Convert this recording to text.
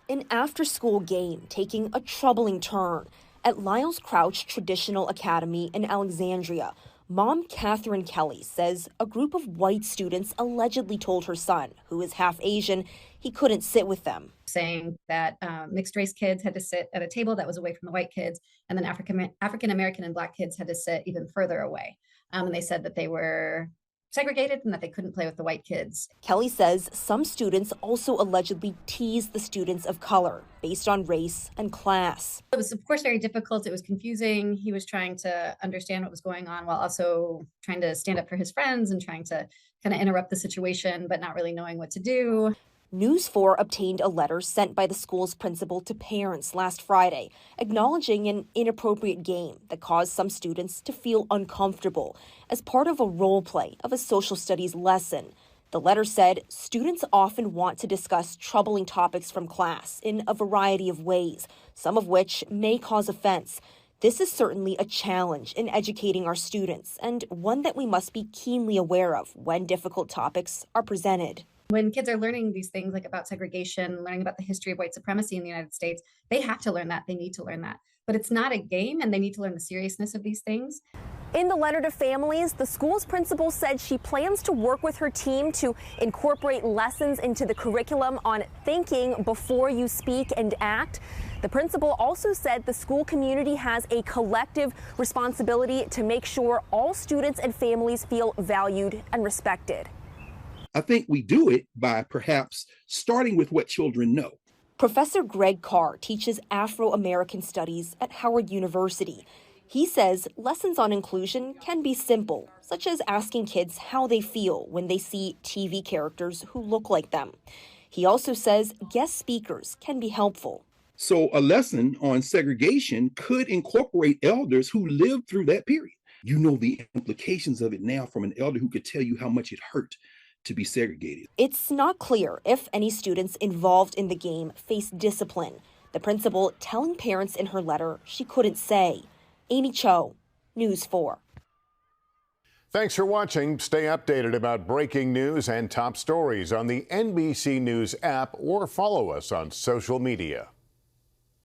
An after-school game taking a troubling turn. At Lyles Crouch Traditional Academy in Alexandria, Mom Catherine Kelly says a group of white students allegedly told her son, who is half Asian, he couldn't sit with them. Saying that mixed race kids had to sit at a table that was away from the white kids, and then African American and Black kids had to sit even further away. And they said that they were segregated and that they couldn't play with the white kids. Kelly says some students also allegedly teased the students of color based on race and class. It was, of course, very difficult. It was confusing. He was trying to understand what was going on while also trying to stand up for his friends and trying to kind of interrupt the situation, but not really knowing what to do. News 4 obtained a letter sent by the school's principal to parents last Friday, acknowledging an inappropriate game that caused some students to feel uncomfortable as part of a role play of a social studies lesson. The letter said students often want to discuss troubling topics from class in a variety of ways, some of which may cause offense. This is certainly a challenge in educating our students, and one that we must be keenly aware of when difficult topics are presented. When kids are learning these things like about segregation, learning about the history of white supremacy in the United States, they have to learn that. They need to learn that. But it's not a game, and they need to learn the seriousness of these things. In the letter to families, the school's principal said she plans to work with her team to incorporate lessons into the curriculum on thinking before you speak and act. The principal also said the school community has a collective responsibility to make sure all students and families feel valued and respected. I think we do it by perhaps starting with what children know. Professor Greg Carr teaches Afro-American studies at Howard University. He says lessons on inclusion can be simple, such as asking kids how they feel when they see TV characters who look like them. He also says guest speakers can be helpful. So a lesson on segregation could incorporate elders who lived through that period. You know the implications of it now from an elder who could tell you how much it hurt to be segregated. It's not clear if any students involved in the game face discipline. The principal telling parents in her letter she couldn't say. Aimee Cho, News 4. Thanks for watching. Stay updated about breaking news and top stories on the NBC News app or follow us on social media.